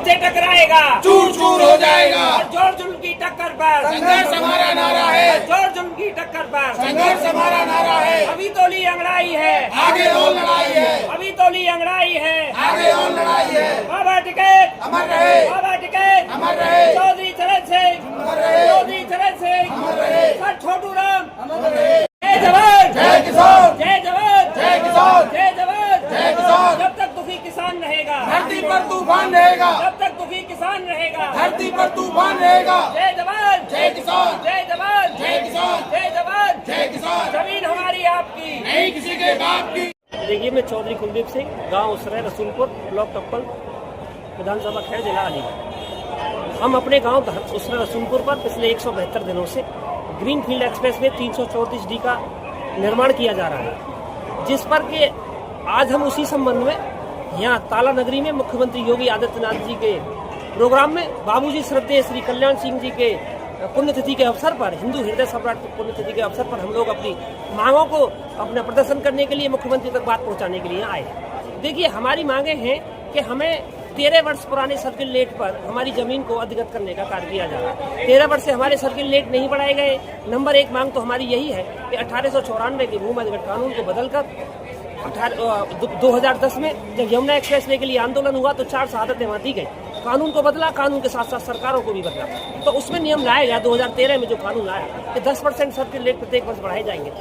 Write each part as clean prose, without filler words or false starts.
हमसे टकराएगा चूर चूर हो जाएगा। और जोर जुल्म की टक्कर पर संघर्ष हमारा नारा है, जोर जुल्म की टक्कर पर संघर्ष हमारा नारा है। अभी तो ली अंगड़ाई है, आगे और लड़ाई है, अभी तो ली अंगड़ाई है, आगे और लड़ाई है। बाबा टिकट अमर रहे, बाबा टिकट अमर रहे, चौधरी चरण सिंह, अमर रहे, चौधरी चरण सिंह, अमर रहे, सर छोटू राम, अमर रहे। जय जवान, जय किसान, जय जवान, जय किसान, जय जवान, जय किसान। जब तक दुखी किसान रहेगा, धरती पर तूफान रहेगा, जब तक दुखी किसान रहेगा, धरती पर तूफान रहेगा। जय जवान, जय किसान, जय जवान, जय किसान, जय जवान, जय किसान। जमीन हमारी आपकी, नहीं किसी के बाप की। देखिए, मैं चौधरी कुलदीप सिंह, गांव उसरे रसूलपुर, ब्लॉक टप्पल, विधानसभा खैर, जिला अलीगढ़। हम अपने गांव उसरे रसूलपुर पर पिछले 172 दिनों से ग्रीन फील्ड एक्सप्रेस में 334D का निर्माण किया जा रहा है, जिस पर के आज हम उसी संबंध में यहाँ ताला नगरी में मुख्यमंत्री योगी आदित्यनाथ जी के प्रोग्राम में बाबूजी श्रद्धेय श्री कल्याण सिंह जी के पुण्यतिथि के अवसर पर, हिंदू हृदय सम्राट पुण्यतिथि के अवसर पर हम लोग अपनी मांगों को अपना प्रदर्शन करने के लिए मुख्यमंत्री तक बात पहुंचाने के लिए आए हैं। देखिए, हमारी मांगे हैं कि हमें 13 वर्ष पुराने सर्किल लेट पर हमारी जमीन को अधिगत करने का कार्य किया जा रहा है। 13 वर्ष से हमारे सर्किल लेट नहीं बढ़ाए गए। नंबर 1 मांग तो हमारी यही है कि 1894 के भूमि अधिग्रहण कानून को बदलकर 2010 में जब यमुना एक्सप्रेसवे के लिए आंदोलन हुआ तो 4 शहादतें वहां दी गई। कानून को बदला, कानून के साथ साथ सरकारों को भी बदला, तो उसमें नियम लाया गया 2013 में जो कानून आया कि 10% सर्किल रेट प्रत्येक वर्ष बढ़ाए जाएंगे।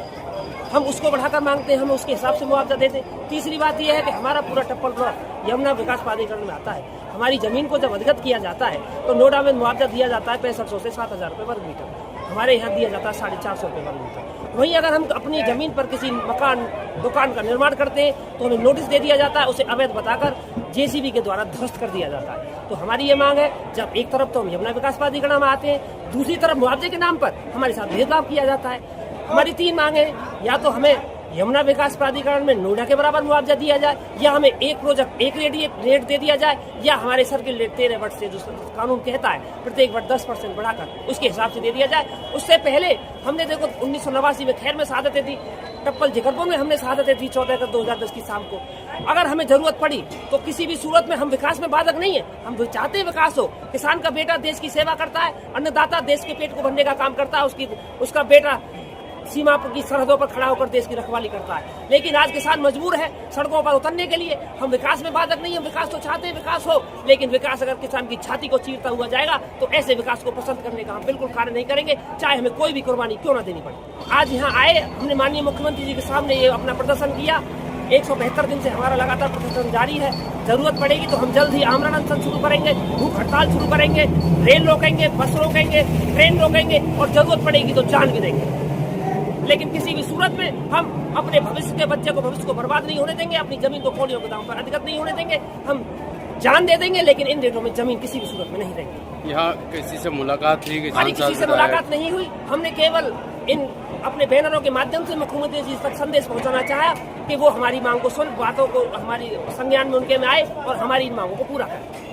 हम उसको बढ़ाकर मांगते हैं, हम उसके हिसाब से मुआवजा देते। तीसरी बात यह है कि हमारा पूरा टप्पल ब्लॉक यमुना विकास प्राधिकरण में आता है। हमारी जमीन को जब अधिगत किया जाता है तो नोडा में मुआवजा दिया जाता है 6500 से 7000 रुपये वर्ग मीटर। हमारे यहाँ दिया जाता है 450 रुपये वर्ग मीटर। वहीं अगर हम अपनी जमीन पर किसी मकान दुकान का निर्माण करते हैं तो हमें नोटिस दे दिया जाता है, उसे अवैध बताकर JCB के द्वारा ध्वस्त कर दिया जाता है। तो हमारी ये मांग है, जब एक तरफ तो हम यमुना विकास प्राधिकरण में आते हैं, दूसरी तरफ मुआवजे के नाम पर हमारे साथ भेदभाव किया जाता है। हमारी 3 मांगे हैं, या तो हमें यमुना विकास प्राधिकरण में नोएडा के बराबर मुआवजा दिया जाए, या हमें एक प्रोजेक्ट एक रेट दे दिया जाए, या हमारे सर्किल रेट 13 वर्ष से जो कानून कहता है प्रत्येक वर्ष 10% बढ़ाकर उसके हिसाब से दे दिया जाए। उससे पहले हमने देखो 1989 में खैर में शहादतें दी, टप्पल जिकरपुर में हमने शहादतें दी 14 अगस्त 2010 की शाम को। अगर हमें जरूरत पड़ी तो किसी भी सूरत में हम विकास में बाधक नहीं है, हम चाहते हैं विकास हो। किसान का बेटा देश की सेवा करता है, अन्नदाता देश के पेट को भरने का काम करता है, उसका बेटा सीमा की सरहदों पर खड़ा होकर देश की रखवाली करता है। लेकिन आज किसान मजबूर है सड़कों पर उतरने के लिए। हम विकास में बाधक नहीं, हम विकास तो चाहते हैं, विकास हो, लेकिन विकास अगर किसान की छाती को चीरता हुआ जाएगा तो ऐसे विकास को पसंद करने का हम बिल्कुल कार्य नहीं करेंगे, चाहे हमें कोई भी कुर्बानी क्यों ना देनी पड़े। आज यहाँ आए, हमने माननीय मुख्यमंत्री जी के सामने ये अपना प्रदर्शन किया। 172 दिन से हमारा लगातार प्रदर्शन जारी है। जरूरत पड़ेगी तो हम जल्द ही आमरण अनशन शुरू करेंगे, भूख हड़ताल शुरू करेंगे, रेल रोकेंगे, बस रोकेंगे, ट्रेन रोकेंगे और जरूरत पड़ेगी तो जान भी देंगे। लेकिन किसी भी सूरत में हम अपने भविष्य के बच्चे को भविष्य को बर्बाद नहीं होने देंगे, अपनी जमीन को कौड़ियों के दाम पर अधिगत नहीं होने देंगे। हम जान दे देंगे लेकिन इन रेटों में जमीन किसी भी सूरत में नहीं देंगे। यहाँ किसी से मुलाकात हुई? किसी से मुलाकात नहीं हुई। हमने केवल इन अपने बैनरों के माध्यम से मुख्यमंत्री जी तक संदेश पहुंचाना चाहा कि वो हमारी मांग को सुन, बातों को हमारी संज्ञान में उनके में आए और हमारी इन मांगों को पूरा करें।